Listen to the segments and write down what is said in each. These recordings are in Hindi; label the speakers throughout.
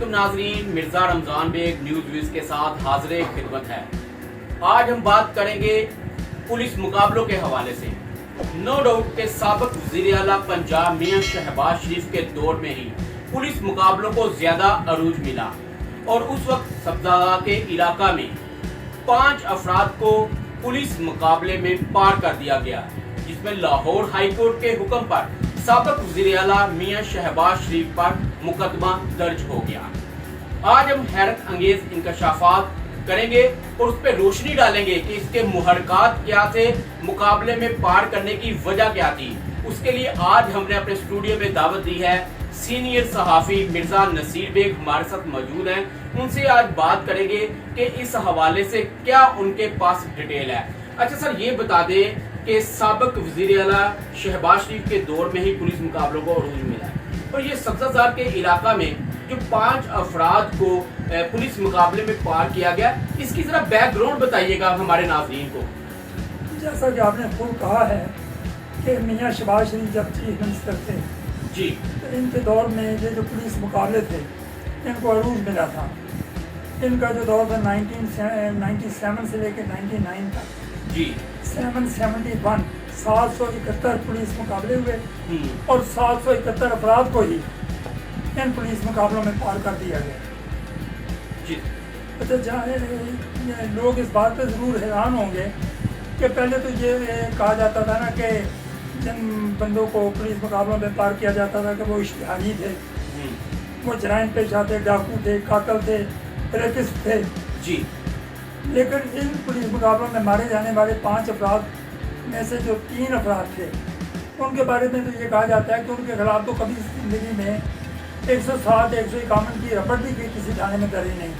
Speaker 1: अस्सलामुअलैकुम नाजरीन, मिर्जा रमजान बेग न्यूज व्यूज के साथ हाजिर खिदमत है। आज हम बात करेंगे पुलिस मुकाबलों के हवाले से। नो डाउट के साबिक वज़ीर आला पंजाब मियां शहबाज शरीफ के दौर में ही पुलिस मुकाबलों को ज्यादा अरूज मिला और उस वक्त सब्जादा के इलाका में 5 अफराद को पुलिस मुकाबले में पार कर दिया गया, जिसमें लाहौर हाई कोर्ट के हुक्म पर साबिक वज़ीर आला मियां शहबाज शरीफ पर मुकदमा दर्ज हो गया। आज हम हैरत अंगेज इंकशाफात करेंगे और उस पर रोशनी डालेंगे कि इसके मुहरकात क्या थे, मुकाबले में पार करने की वजह क्या थी। उसके लिए आज हमने अपने स्टूडियो में दावत दी है सीनियर सहाफी मिर्जा नसीर बेग हमारे साथ मौजूद हैं। उनसे आज बात करेंगे कि इस हवाले से क्या उनके पास डिटेल है। अच्छा सर, ये बता दें कि साबिक वज़ीर आला शहबाज शरीफ के दौर में ही पुलिस मुकाबलों को अरूज मिला है और ये सब्जाजार के इलाका में जो 5 अफराद को पुलिस मुकाबले में पार किया गया, इसकी जरा बैकग्राउंड बताइएगा हमारे नाज़रीन को।
Speaker 2: जैसा कि आपने खूब कहा है कि मियां शहबाज शरीफ जब चीफ मिनिस्टर थे
Speaker 1: जी,
Speaker 2: तो इनके दौर में ये जो पुलिस मुकाबले थे इनको अरूज मिला था। इनका जो दौर था 1997 से लेकर 99 तक
Speaker 1: जी
Speaker 2: 771 771 पुलिस मुकाबले हुए और 771 अफराद को ही इन पुलिस मुकाबलों में पार कर दिया गया
Speaker 1: जी।
Speaker 2: अच्छा, जहाँ लोग इस बात पर ज़रूर हैरान होंगे कि पहले तो ये कहा जाता था ना कि जिन बंदों को पुलिस मुकाबलों में पार किया जाता था कि वो इश्तिहारी थे, वो जराइम पेश आते, डाकू थे, कातल थे, रेपिस्ट थे
Speaker 1: जी।
Speaker 2: लेकिन इन पुलिस मुकाबलों में मारे जाने वाले 5 अफराद में से जो 3 अफराद थे उनके बारे में तो ये कहा जाता है कि उनके खिलाफ तो कभी ज़िंदगी में 107 151 की रपट भी किसी थाने में दर्ज नहीं,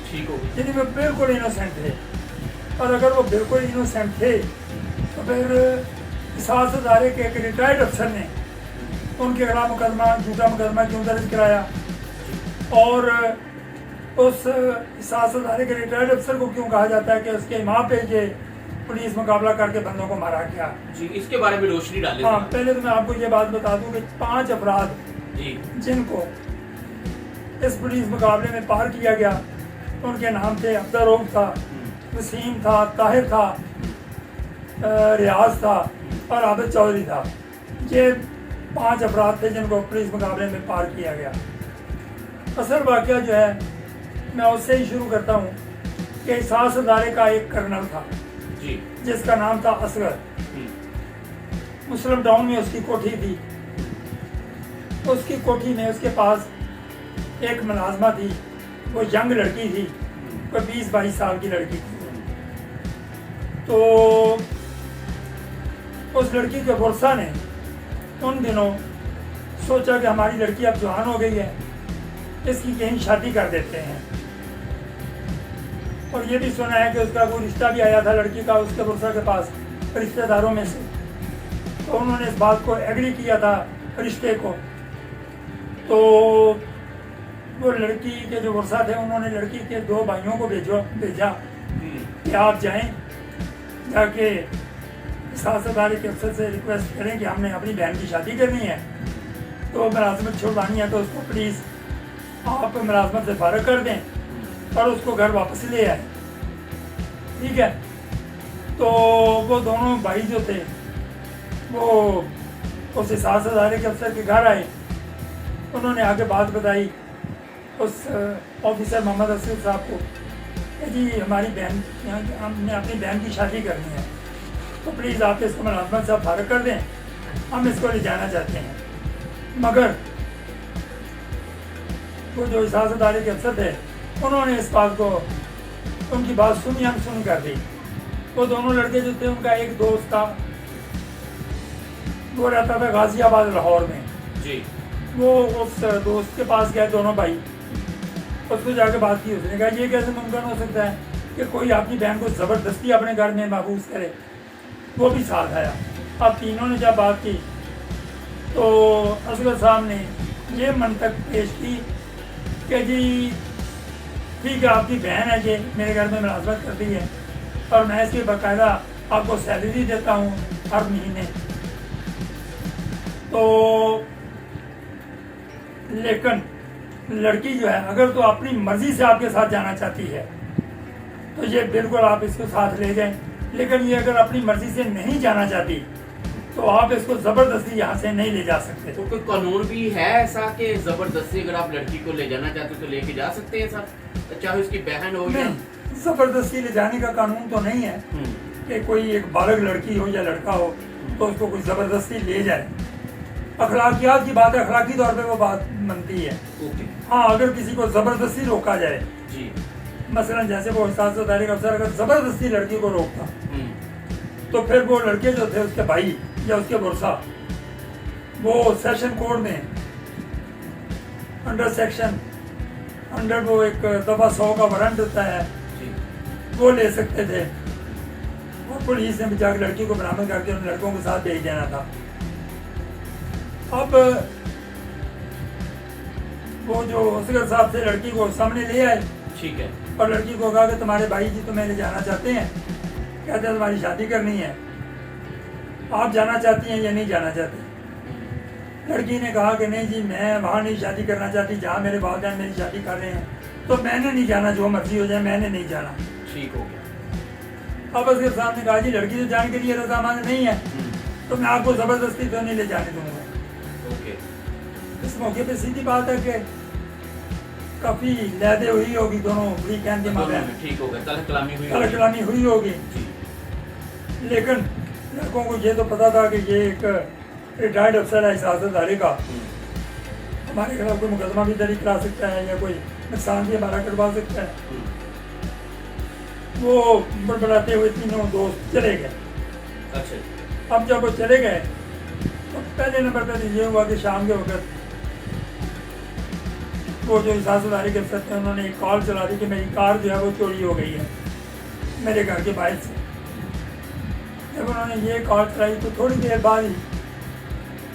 Speaker 1: ठीक हो,
Speaker 2: यानी वो बिल्कुल इनोसेंट थे। और अगर वो बिल्कुल इनोसेंट थे तो फिर सात हज़ारे के एक रिटायर्ड अफसर ने उनके खिलाफ मुकदमा, झूठा मुकदमा क्यों दर्ज कराया और उस 7 हज़ारे के रिटायर्ड अफसर को क्यों कहा जाता है कि उसके माँ पे ये पुलिस मुकाबला करके बंदों को मारा गया
Speaker 1: जी, इसके बारे में रोशनी डालें।
Speaker 2: हाँ, पहले तो मैं आपको ये बात बता दूं कि 5 अफराद
Speaker 1: जी
Speaker 2: जिनको इस पुलिस मुकाबले में पार किया गया उनके नाम थे अब्दुल रऊफ था, वसीम था, ताहिर था, रियाज था और आबिद चौधरी था। ये 5 अफराद थे जिनको पुलिस मुकाबले में पार किया गया। असल वाक़या जो है मैं उससे ही शुरू करता हूँ कि 7 हज़ारे का एक कर्नल था
Speaker 1: जी,
Speaker 2: जिसका नाम था असगर। मुस्लिम टाउन में उसकी कोठी थी। उसकी कोठी में उसके पास एक मुलाजमा थी, वो यंग लड़की थी, कोई 20-22 साल की लड़की थी। तो उस लड़की के वर्षा ने उन दिनों सोचा कि हमारी लड़की अब जवान हो गई है, इसकी कहीं शादी कर देते हैं। और ये भी सुना है कि उसका कोई रिश्ता भी आया था लड़की का उसके वर्षा के पास रिश्तेदारों में से, तो उन्होंने इस बात को एग्री किया था रिश्ते को। तो वो लड़की के जो वर्षा थे उन्होंने लड़की के 2 भाइयों को भेजा कि आप जाएं, जाके 7 हज़ारे के अफसर से रिक्वेस्ट करें कि हमने अपनी बहन की शादी करनी है, तो मुलाजमत छुड़वानी है, तो उसको प्लीज़ आप मुलाजमत से फारग कर दें और उसको घर वापस ले आए। ठीक है, तो वो दोनों भाई जो थे वो उस 7 हज़ारे के अफसर के घर आए। उन्होंने आगे बात बताई उस ऑफिसर मोहम्मद असद साहब को कि जी हमारी बहन, हमने अपनी बहन की शादी करनी है, तो प्लीज़ आप इसको मुलाजमत से फारग कर दें, हम इसको ले जाना चाहते हैं। मगर वो जो 7 हज़ारे के अफसर थे उन्होंने इस बात को, उनकी बात सुनी अनसुनी कर दी। वो दोनों लड़के जो थे, उनका एक दोस्त था, वो रहता था गाजियाबाद लाहौर में
Speaker 1: जी।
Speaker 2: वो उस दोस्त के पास गए दोनों भाई, उसको जाके बात की। उसने कहा ये कैसे मुमकिन हो सकता है कि कोई अपनी बहन को ज़बरदस्ती अपने घर में महफूज करे। वो भी साथ आया। अब तीनों ने जब बात की तो असगर साहब ने ये मंतक पेश की कि जी ठीक है, आपकी बहन है, ये मेरे घर में मुलाजमत करती है और मैं इसकी बाकायदा आपको सैलरी देता हूँ हर महीने। तो लेकिन लड़की जो है अगर तो अपनी मर्जी से आपके साथ जाना चाहती है तो ये बिल्कुल आप इसको साथ ले जाएं, लेकिन ये अगर अपनी मर्जी से नहीं जाना चाहती तो आप इसको जबरदस्ती यहाँ से नहीं ले जा सकते।
Speaker 1: तो कोई कानून भी है ऐसा कि जबरदस्ती अगर आप लड़की को ले जाना चाहते हो तो लेके जा सकते हैं साथ, चाहे उसकी बहन हो या
Speaker 2: नहीं, जबरदस्ती ले जाने का कानून तो नहीं है कि कोई एक बालग लड़की हो या लड़का हो तो उसको कोई जबरदस्ती ले जाए। अखलाकियात की बात है, अखलाकी तौर पे वो बात बनती है।
Speaker 1: ओके।
Speaker 2: हाँ, अगर किसी को जबरदस्ती रोका जाए,
Speaker 1: जी।
Speaker 2: मसलन जैसे वो एहसास तारीख अफसर अगर जबरदस्ती लड़की को रोकता तो फिर वो लड़के जो थे उसके भाई या उसके बुरसा वो सेशन कोड में अंडर वो एक दफा 100 का वारंट होता है
Speaker 1: जी।
Speaker 2: वो ले सकते थे और पुलिस ने जाकर लड़की को बरामद करके उन लड़कों के साथ भेज देना था। अब वो जो असगर साहब से लड़की को सामने ले आए,
Speaker 1: ठीक है,
Speaker 2: और लड़की को कहा कि तुम्हारे भाई जी तुम्हें ले जाना चाहते हैं, कहते हैं तुम्हारी शादी करनी है, आप जाना चाहती हैं या नहीं जाना चाहती। लड़की ने कहा कि नहीं जी मैं वहाँ नहीं शादी करना चाहती जहाँ मेरे वालिदैन मेरी शादी कर रहे हैं, तो मैंने नहीं जाना, जो मर्जी हो जाए मैंने नहीं जाना।
Speaker 1: ठीक हो गया।
Speaker 2: अब असगर साहब ने कहा जी लड़की तो जाने के लिए रजामंद नहीं है तो मैं आपको जबरदस्ती तो नहीं ले जाने दूंगा।
Speaker 1: ओके।
Speaker 2: इस मौके पे सीधी बात है कि काफी लहदे हुई होगी दोनों वीकेंड के मामले में,
Speaker 1: ठीक हो गया, तलब कलामी हुई
Speaker 2: तलब कलामी हुई होगी, लेकिन लड़कों को ये तो पता था कि ये एक रिटायर्ड अफसर है एहसास अदारे का, हमारे खिलाफ कोई मुकदमा भी दर्ज करा सकता है या कोई नुकसान भी हमारा करवा सकता है। वो बड़बड़ाते हुए तीनों दोस्त चले गए।
Speaker 1: अच्छा।
Speaker 2: अब जब वो चले गए तो पहले नंबर पर ये हुआ कि शाम के वक्त वो जो एहसास अदारे के अफसर थे उन्होंने एक कॉल चला दी कि मेरी कार जो है वो चोरी हो गई है मेरे घर के बाहर से। जब उन्होंने ये कॉल चलाई तो थोड़ी देर बाद ही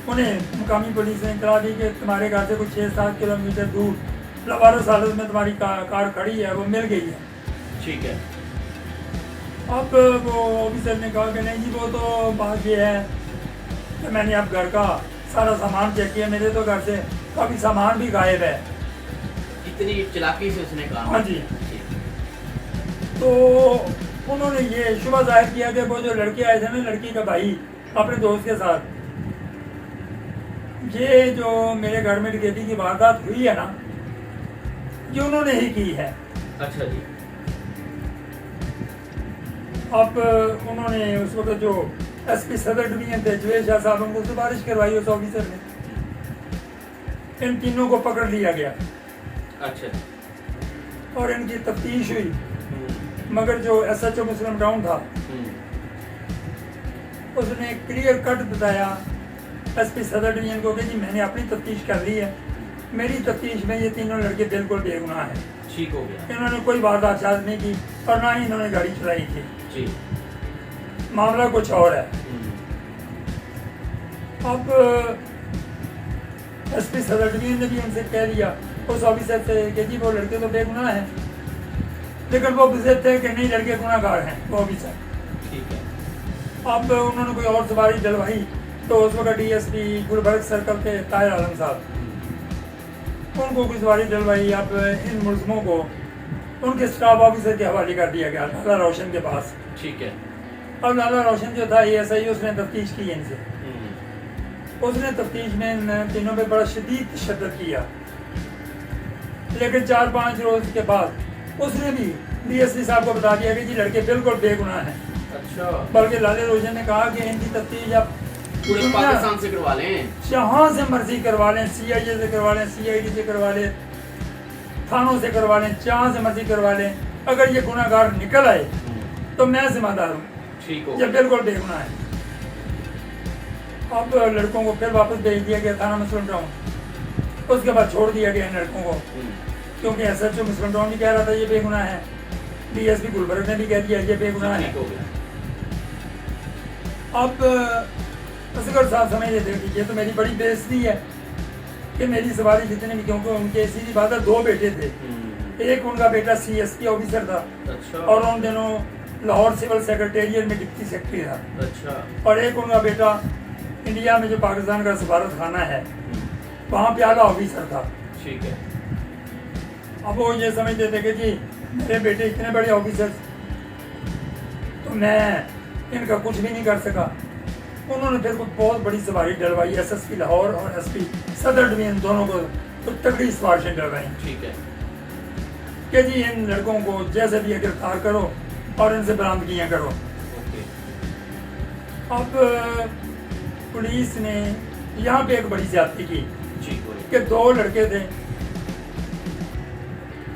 Speaker 2: उन्हें मुकामी पुलिस ने इतला दी कि तुम्हारे घर से कुछ 6-7 किलोमीटर दूर लवारस हालत में तुम्हारी कार खड़ी है, वो मिल गई है।
Speaker 1: ठीक है।
Speaker 2: अब वो ऑफिसर ने कहा कि नहीं जी वो तो बात ये है कि मैंने अब घर का सारा सामान चेक किया, मेरे तो घर से काफ़ी सामान भी गायब है।
Speaker 1: इतनी चालाकी से उसने कहा।
Speaker 2: हाँ जी। तो उन्होंने ये शुबा जाहिर किया कि वो जो लड़के आए थे ना, लड़की का भाई अपने दोस्त के साथ, ये जो मेरे घर में डकैती की वारदात हुई है ना, ये उन्होंने ही की है।
Speaker 1: अच्छा जी।
Speaker 2: अब उन्होंने उस वक्त जो एसपी सदर डिवीजन थे जवेद शाह साहब, उनको सिफारिश करवाई उस ऑफिसर ने, इन तीनों को पकड़ लिया गया।
Speaker 1: अच्छा।
Speaker 2: और इनकी तफ्तीश हुई, मगर जो SHO मुस्लिम टाउन था उसने क्लियर कट बताया एसपी सदर डिवीजन को कि जी मैंने अपनी तफ्तीश कर ली है, मेरी तफ्तीश में ये तीनों लड़के बिल्कुल बेगुनाह हैं।
Speaker 1: ठीक हो गया।
Speaker 2: इन्होंने कोई वारदात शायद नहीं की और ना ही इन्होंने गाड़ी चलाई थी।
Speaker 1: जी।
Speaker 2: मामला कुछ और है। अब एसपी सदर डिवीजन ने भी उनसे कह दिया उस ऑफिसर से कि जी वो लड़के तो बेगुनाह हैं, लेकिन वो जिद थे कि नहीं लड़के गुनाहगार हैं वो ऑफिसर।
Speaker 1: ठीक है।
Speaker 2: अब उन्होंने कोई और सवारी डलवाई तो उस वक्त DSP गुलबर्ग सर्कल के ताहिर आलम साहब, उनको कोई सवारी डलवाई। अब इन मुलजमों को उनके स्टाफ ऑफिसर के हवाले कर दिया गया लाला रोशन के पास।
Speaker 1: ठीक है।
Speaker 2: अब लाला रोशन जो था ASI, उसने तफ्तीश की इनसे, उसने तफ्तीश में इन तीनों पे बड़ा शदीद तशद्दुद किया, लेकिन 4-5 रोज के बाद उसने भी DSP साहब को बता दिया कि जी लड़के बिल्कुल बेगुनाह हैं।
Speaker 1: अच्छा।
Speaker 2: बल्कि लाले रोशन ने कहा कि इनकी तफ्तीश आप
Speaker 1: पूरे पाकिस्तान से करवा लें,
Speaker 2: जहाँ से मर्जी करवा लें, CIA से करवा लें, CID से करवा लें, थानों से करवा लें, जहाँ से मर्जी करवा लें, अगर ये गुनाहगार निकल आए तो मैं जिम्मेदार हूँ।
Speaker 1: ठीक हो।
Speaker 2: ये बिल्कुल बेगुनाह है। अब लड़कों को फिर वापस भेज दिया गया थाना मुस्लिम टाउन, उसके बाद छोड़ दिया गया इन लड़कों को, क्योंकि SHO मुस्लिम टाउन भी कह रहा था ये बेगुनाह है, DSP गुलबर्ग ने भी कह दिया ये बेगुनाह है।
Speaker 1: ठीक हो गया।
Speaker 2: अब असगर साहब समझ लेते कि ये तो मेरी बड़ी बेइज्जती है कि मेरी सवारी जितने भी, क्योंकि उनके सीधी बात है 2 बेटे थे, एक उनका बेटा CSP ऑफिसर था।
Speaker 1: अच्छा।
Speaker 2: और उन दिनों लाहौर सिविल सेक्रेटेरिएट में डिप्टी सेक्रेटरी था।
Speaker 1: अच्छा।
Speaker 2: और एक उनका बेटा इंडिया में जो पाकिस्तान का सफारत खाना है वहाँ पे आला ऑफिसर था।
Speaker 1: ठीक है।
Speaker 2: अब वो ये समझते थे कि जी मेरे बेटे इतने बड़े ऑफिसर तो मैं इनका कुछ भी नहीं कर सका। उन्होंने फिर कुछ बहुत बड़ी सवारी डलवाई एसएसपी लाहौर और एसपी सदर डिवीजन दोनों को तो तगड़ी सवारी डलवाई।
Speaker 1: ठीक है
Speaker 2: कि जी इन लड़कों को जैसे भी गिरफ्तार करो और इनसे बरामदगियाँ करो।
Speaker 1: ओके
Speaker 2: अब पुलिस ने यहाँ पे एक बड़ी ज्यादती की
Speaker 1: जी बोलिए।
Speaker 2: कि 2 लड़के थे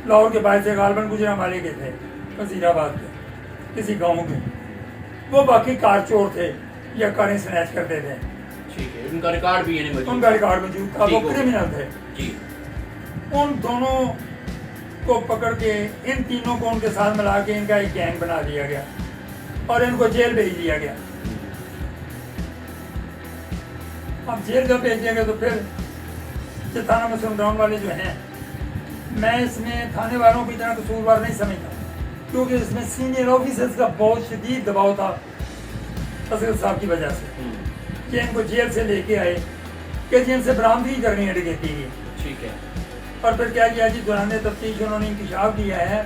Speaker 2: लाहौर के बाहर से गालबन गुजरांवाले के थे वजीराबाद के किसी गांव के। वो बाकी कार चोर थे या कारें स्नैच करते थे।
Speaker 1: ठीक है उनका रिकॉर्ड भी यानी मौजूद
Speaker 2: उनका रिकॉर्ड मौजूद था।
Speaker 1: ठीक
Speaker 2: वो
Speaker 1: हो गया।
Speaker 2: क्रिमिनल थे।
Speaker 1: जी
Speaker 2: उन दोनों को पकड़ के इन तीनों को उनके साथ मिला के इनका एक गैंग बना दिया गया और इनको जेल भेज दिया गया। अब जेल जब भेज दिया गया तो फिर जो थाना मुस्लिम टाउन वाले जो हैं, मैं इसमें थाने वालों को इतना कसूरवार नहीं समझता क्योंकि इसमें सीनियर ऑफिसर्स का बहुत शदीद दबाव था असगर साहब की वजह से कि इनको जेल से लेके आए कि जी इनसे बरामदगी करनी है डकैती की।
Speaker 1: ठीक है
Speaker 2: और फिर क्या किया जी दौरान तफ्तीश उन्होंने इंकशाफ किया है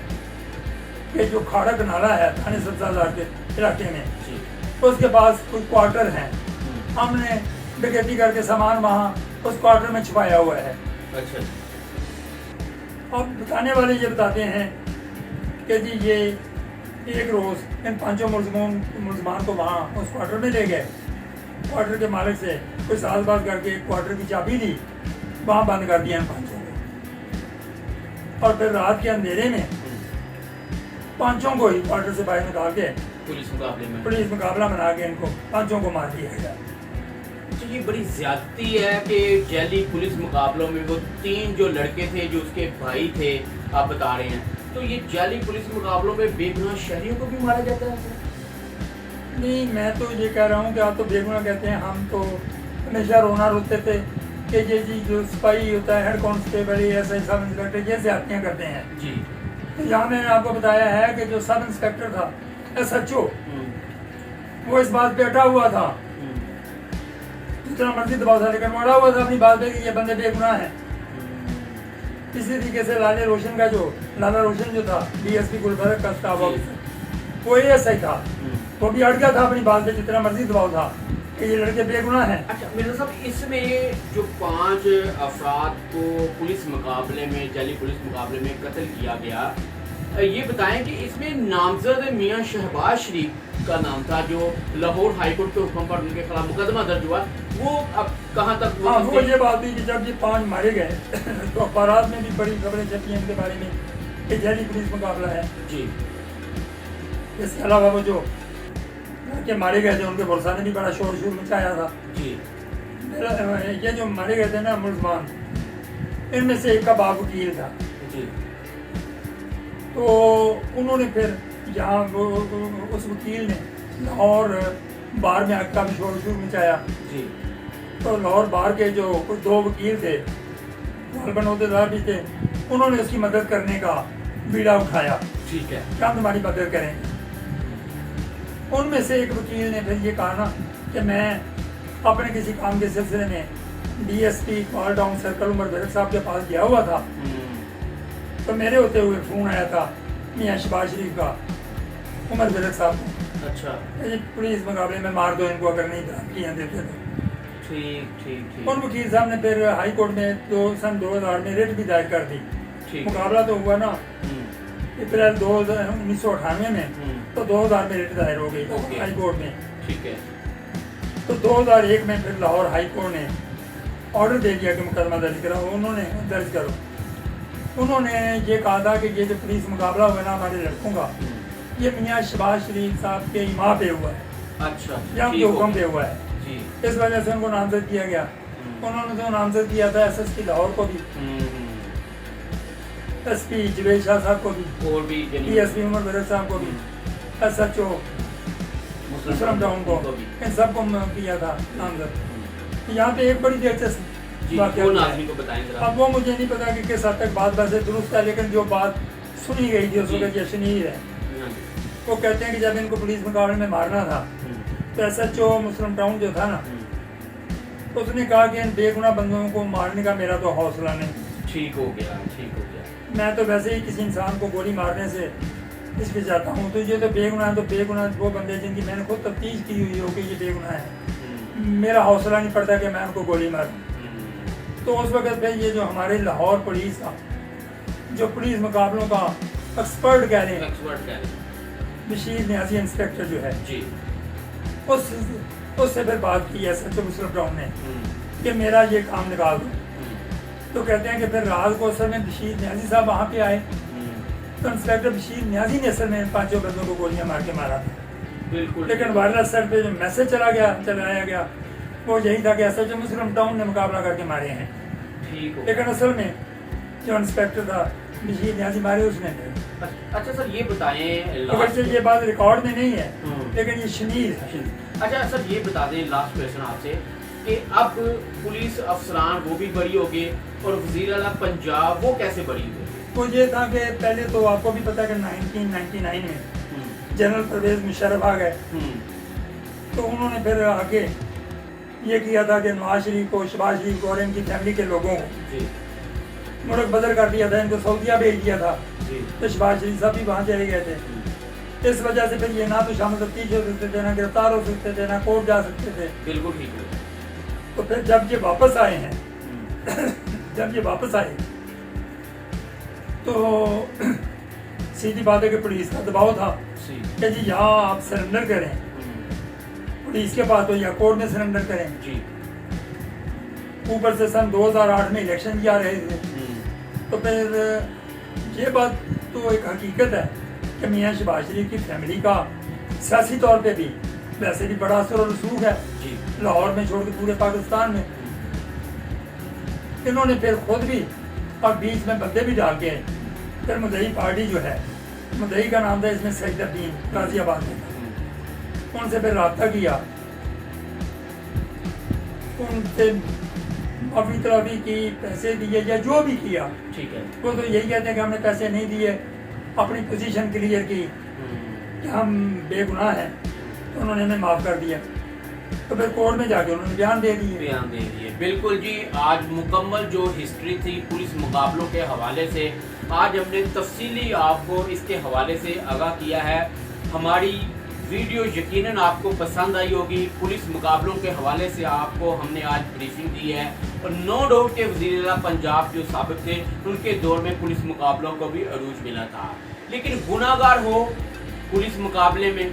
Speaker 2: कि जो खाड़क नाला है थाने सब्जादार के इलाके में
Speaker 1: जी
Speaker 2: उसके पास कुछ क्वार्टर हैं। हमने डकैती करके सामान वहाँ उस क्वार्टर में छुपाया हुआ है।
Speaker 1: अच्छा
Speaker 2: अब बताने वाले ये बताते हैं कि जी ये एक रोज़ इन 5 मुलजमान को वहाँ उस क्वार्टर में ले गए। क्वार्टर के मालिक से कोई साजबाज करके क्वार्टर की चाबी दी, वहाँ बंद कर दिया इन 5 को। और फिर रात के अंधेरे में 5 को ही क्वार्टर से बाहर निकाल के पुलिस मुकाबला बना के इनको 5 को मार दिया गया।
Speaker 1: तो ये बड़ी ज्यादती है कि जैली पुलिस मुकाबलों में वो 3 जो लड़के थे जो उसके भाई थे आप बता रहे हैं, तो ये जैली पुलिस मुकाबलों में बेगुनाह शहरियों को भी मारा जाता है?
Speaker 2: नहीं, मैं तो ये कह रहा हूँ कि आप तो बेगुनाह कहते हैं, हम तो हमेशा रोना रोते थे कि ये जी जो सिपाही होता है head constable SI sub inspector ये ज्यादतियाँ करते हैं
Speaker 1: जी।
Speaker 2: तो यहाँ मैंने आपको बताया है कि जो सब इंस्पेक्टर था एसएचओ वो इस बात पे अटा हुआ था, जितना मर्जी दबाव था लेकिन वो अड़ा हुआ था अपनी बात पे कि ये बंदे बेगुनाह हैं। इसी तरीके से लाला रोशन जो था डीएसपी गुलबर्ग का स्टाफ ऑफिसर वो एएसआई था, वो भी अड़ गया था अपनी बात पे जितना मर्जी दबाव था कि ये लड़के बेगुनाह हैं।
Speaker 1: अच्छा मिर्जा साहब, इसमें जो 5 अफराद को पुलिस मुकाबले में जैली पुलिस मुकाबले में कत्ल किया गया, ये बताएं कि इसमें नामजद मियां शहबाज शरीफ का नाम था जो लाहौर हाईकोर्ट के हुक्म पर उनके खिलाफ मुकदमा दर्ज हुआ, वो अब कहाँ तक
Speaker 2: वो ये बात हुई कि जब ये 5 मारे गए तो अखबारात में भी बड़ी खबरें छपी हैं इनके बारे में कि जैली पुलिस मुकाबला है
Speaker 1: जी।
Speaker 2: इसके अलावा वो जो लड़के मारे गए थे उनके पुलिस ने भी बड़ा शोर शोर मचाया था
Speaker 1: जी।
Speaker 2: ये जो मारे गए थे ना मुलजमान, इनमें से एक का बाप वकील था
Speaker 1: जी।
Speaker 2: तो उन्होंने फिर यहाँ उस वकील ने लाहौर बार में आग का भी शोर शोर मचाया
Speaker 1: जी।
Speaker 2: तो लाहौर बार के जो कुछ 2 वकील थे गालबन अहदेदार भी थे, उन्होंने उसकी मदद करने का बीड़ा उठाया।
Speaker 1: ठीक है।
Speaker 2: क्या हम तुम्हारी मदद करेंगे। उनमें से एक वकील ने फिर ये कहा ना कि मैं अपने किसी काम के सिलसिले में डीएसपी कॉल डाउन सर्कल उमर बेरक साहब के पास गया हुआ था, तो मेरे होते हुए फ़ोन आया था मियां शहबाज शरीफ का उमर बेरक साहब को।
Speaker 1: अच्छा।
Speaker 2: पुलिस मुकाबले में मार दो इनको अगर नहीं बरामदगियाँ देते तो।
Speaker 1: ठीक ठीक ठीक।
Speaker 2: उन वकील साहब ने फिर हाई कोर्ट में सन 2000 में रिट भी दायर कर दी। मुकाबला तो हुआ ना अप्रैल 1998 में, तो 2000 में रिट दायर हो गई हाई कोर्ट में।
Speaker 1: ठीक है।
Speaker 2: तो 2001 में फिर लाहौर हाई कोर्ट ने ऑर्डर दे दिया कि मुकदमा दर्ज कराओ। उन्होंने दर्ज करो। उन्होंने ये कहा था कि ये जो पुलिस मुकाबला हुआ ना हमारे लड़कों का, ये मियां शहबाज शरीफ साहब के इमाम पे हुआ है।
Speaker 1: अच्छा।
Speaker 2: या उनके हुक्म पे हुआ है
Speaker 1: जी।
Speaker 2: इस वजह से उनको नामजद किया गया। उन्होंने तो नामजद किया था एसएसपी लाहौर को भी, एसपी जुबेर शाह साहब को भी,
Speaker 1: और भी
Speaker 2: डीएसपी उमर बेरक साहब को भी, एसएचओ मुस्लिम टाउन को, इन सबको किया था नामजद। यहाँ पे एक बड़ी दिलचस्प वाकया
Speaker 1: को बताएं जरा।
Speaker 2: अब वो मुझे नहीं पता कि किस हद तक बात वैसे दुरुस्त है, लेकिन जो बात सुनी गई थी उस वक्त जश्न ही है। वो कहते हैं कि जब इनको पुलिस मुकाबले में मारना था तो एसएचओ मुस्लिम टाउन जो था ना, उसने कहा कि इन बेगुनाह बंदों को मारने का मेरा तो हौसला नहीं।
Speaker 1: ठीक हो गया, ठीक हो गया।
Speaker 2: मैं तो वैसे ही किसी इंसान को गोली मारने से हिचकिचाता हूँ, तो ये तो बेगुनाह है, तो बेगुनाह वो बंदे जिनकी मैंने खुद तफ्तीश की हुई हो कि ये बेगुनाह है, मेरा हौसला नहीं पड़ता कि मैं उनको गोली मारूं। तो उस वक्त पे ये जो हमारे लाहौर पुलिस का जो पुलिस मुकाबलों का एक्सपर्ट कह रहे हैं, बशीर न्याजी इंस्पेक्टर जो है
Speaker 1: जी,
Speaker 2: उससे फिर बात की है सच मुस्लिम टाउन ने कि मेरा ये काम निकाल दो। तो कहते हैं कि फिर रात को असल में बशीर न्याजी साहब वहाँ पे आए, तो इंस्पेक्टर बशीर न्याजी ने असल में 5 बंदों को गोलियां मार के मारा था।
Speaker 1: बिल्कुल।
Speaker 2: लेकिन वायरलेस सर पे जो मैसेज चलाया गया वो यही था कि एसएचओ मुस्लिम टाउन ने मुकाबला करके मारे हैं।
Speaker 1: ठीक हो।
Speaker 2: लेकिन असल में जो इंस्पेक्टर था बशीर न्याजी मारे उसने थे।
Speaker 1: अच्छा सर ये बताएं,
Speaker 2: अगर ये बात रिकॉर्ड में नहीं है लेकिन ये शनीर है।
Speaker 1: अच्छा सर ये बता दें, लास्ट क्वेश्चन आपसे, कि अब पुलिस अफसरान वो भी बरी हो गए और वज़ीर आला पंजाब वो कैसे बरी हुए?
Speaker 2: वो ये था कि पहले तो आपको भी पता है कि 1999 में जनरल परवेज मुशर्रफ आ गए, तो उन्होंने फिर आगे ये किया था कि नवाज शरीफ को, शहबाज शरीफ को और इनकी फैमिली के लोगों को मुल्क बदल कर दिया था, इनको सऊदीया भेज दिया था। तो शहबाज शरीफ साहब भी वहाँ चले गए थे। इस वजह से फिर ये ना तो शामिल तफ्तीश हो सकते थे, ना गिरफ्तार हो सकते थे, ना कोर्ट जा सकते थे।
Speaker 1: बिल्कुल ठीक है।
Speaker 2: तो फिर जब ये वापस आए हैं जब ये वापस आए तो सीधी बात है कि पुलिस का दबाव था कि जी यहाँ आप सरेंडर करें, पुलिस के पास तो या कोर्ट में सरेंडर करें
Speaker 1: जी।
Speaker 2: ऊपर से सन 2008 में इलेक्शन भी आ रहे थे। तो फिर ये बात तो एक हकीकत है कि मियाँ शहबाज शरीफ की फैमिली का सियासी तौर पे भी वैसे भी बड़ा असर और रसूख है लाहौर में छोड़ के पूरे पाकिस्तान में। इन्होंने फिर खुद भी और बीच में बंदे भी डाल के फिर मुदई पार्टी जो है, मुदई का नाम था इसमें सईदुद्दीन गाजियाबाद में, उनसे फिर रब्ता किया, उनसे माफी तलाफी की, पैसे दिए या जो भी किया।
Speaker 1: ठीक है।
Speaker 2: वो तो यही कहते हैं कि हमने पैसे नहीं दिए, अपनी पोजीशन क्लियर की कि हम बेगुनाह हैं, तो उन्होंने हमें माफ़ कर दिया। तो फिर कोर्ट में जाके उन्होंने बयान दे दिए।
Speaker 1: बिल्कुल जी, आज मुकम्मल जो हिस्ट्री थी पुलिस मुकाबलों के हवाले से, आज हमने तफसीली आपको इसके हवाले से आगाह किया है। हमारी वीडियो यकीनन आपको पसंद आई होगी। पुलिस मुकाबलों के हवाले से आपको हमने आज ब्रीफिंग दी है और नो डाउट के वज़ीर आला पंजाब जो साबिक थे उनके दौर में पुलिस मुकाबलों को भी अरूज मिला था। लेकिन गुनाहगार हो पुलिस मुकाबले में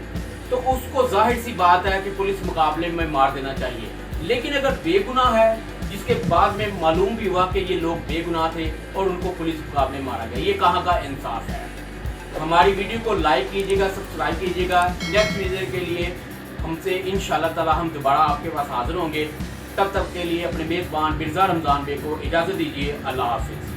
Speaker 1: तो उसको जाहिर सी बात है कि पुलिस मुकाबले में मार देना चाहिए। लेकिन अगर बेगुनाह है जिसके बाद में मालूम भी हुआ कि ये लोग बेगुनाह थे और उनको पुलिस मुकाबले में मारा गया, ये कहाँ का इंसाफ है? हमारी वीडियो को लाइक कीजिएगा, सब्सक्राइब कीजिएगा। नेक्स्ट वीडियो के लिए हमसे इंशाल्लाह ताला हम दोबारा आपके पास हाजिर होंगे। तब तक के लिए अपने मेज़बान मिर्ज़ा रमज़ान बे को इजाज़त दीजिए। अल्लाह हाफ़िज़।